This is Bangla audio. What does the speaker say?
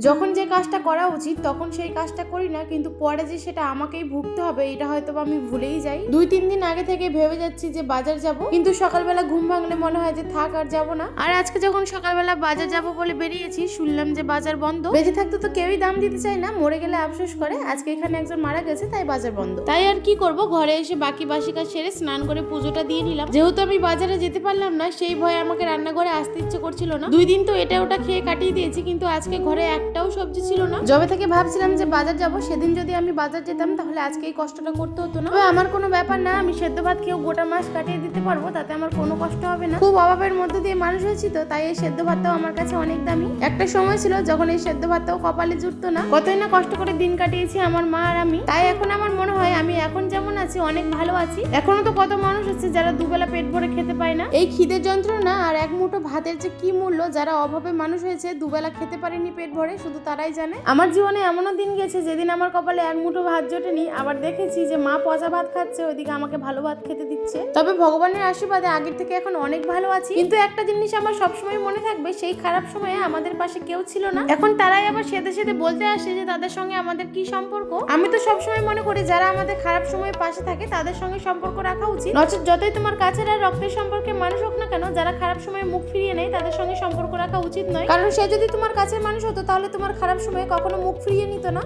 যখন যে কাজটা করা উচিত তখন সেই কাজটা করি না, কিন্তু পরে যে সেটা আমাকেই ভুগতে হবে এটা হয়তো আমি ভুলেই যাই। 2-3 দিন আগে থেকে ভেবে যাচ্ছি যে বাজার যাব, কিন্তু সকালবেলা ঘুম ভাঙলে মনে হয় যে থাক আর যাব না। আর আজকে যখন সকালবেলা বাজার যাব বলে বেরিয়েছি, শুনলাম যে বাজার বন্ধ। বেঁচে থাকতে তো কেউই দাম দিতে চায় না, মরে গেলে আফসোস করে। আজকে এখানে একজন মারা গেছে তাই বাজার বন্ধ। তাই আর কি করব, ঘরে এসে বাকি বাসি কাজ সেরে স্নান করে পুজোটা দিয়ে নিলাম। যেহেতু আমি বাজারে যেতে পারলাম না, সেই ভয়ে আমাকে রান্নাঘরে আসতে ইচ্ছে করছিল না। 2 দিন তো এটা ওটা খেয়ে কাটিয়ে দিয়েছি, কিন্তু আজকে ঘরে একটাও সবজি ছিল না। যবে থেকে ভাবছিলাম যে বাজার যাব, সেদিন যদি আমি বাজার যেতাম তাহলে আজকে এই কষ্টটা করতে হতো না। আমার কোনো ব্যাপার না, আমি সেদ্ধ ভাত খেয়েও গোটা মাস কাটিয়ে দিতে পারবো, তাতে আমার কোনো কষ্ট হবে না। খুব অভাবের মধ্যে দিয়ে মানুষ হয়েছি তো, তাই এই সেদ্ধ ভাতটাও আমার কাছে অনেক দামি। একটা সময় ছিল যখন এই সেদ্ধ ভাতটাও কপালে জুটতো না। কতই না কষ্ট করে দিন কাটিয়েছি আমার মা আর আমি। তাই এখন আমার মনে হয় আমি এখন যেমন আছি অনেক ভালো আছি। এখনো তো কত মানুষ আছে যারা দুবেলা পেট ভরে খেতে পায় না। এই খিদের যন্ত্রণা আর এক মুঠো ভাতের যে কি মূল্য, যারা অভাবে মানুষ হয়েছে দুবেলা খেতে পারেনি পেট ভরে, শুধু তারাই জানে। আমার জীবনে এমনও দিন গেছে যেদিন আমার কপালে এক মুঠো ভাত জোটেনি, আবার দেখেছি যে মা পচা ভাত খাচ্ছে, ওইদিকে আমাকে ভালো ভাত খেতে দিচ্ছে। তবে ভগবানের আশীর্বাদে আগের থেকে এখন অনেক ভালো আছি। কিন্তু একটা জিনিস আমার সবসময় মনে থাকবে, সেই খারাপ সময়ে আমাদের পাশে কেউ ছিল না। এখন তারাই আবার সেদে সেদে বলতে আসে যে তাদের সঙ্গে আমাদের কি সম্পর্ক। আমি তো সবসময় মনে করি যারা আমাদের খারাপ সময়ে পাশে থাকে তাদের সঙ্গে সম্পর্ক রাখা উচিত। নচেত যতই তোমার কাছের আর রক্তের সম্পর্কে মানুষ হোক না কেন, যারা খারাপ সময়ে মুখ ফিরিয়ে নেয় তাদের সঙ্গে সম্পর্ক রাখা উচিত নয়। কারণ সে যদি তোমার কাছের মানুষ হতো তাহলে তোমার খারাপ সময়ে কখনো মুখ ফিরিয়ে নিত না।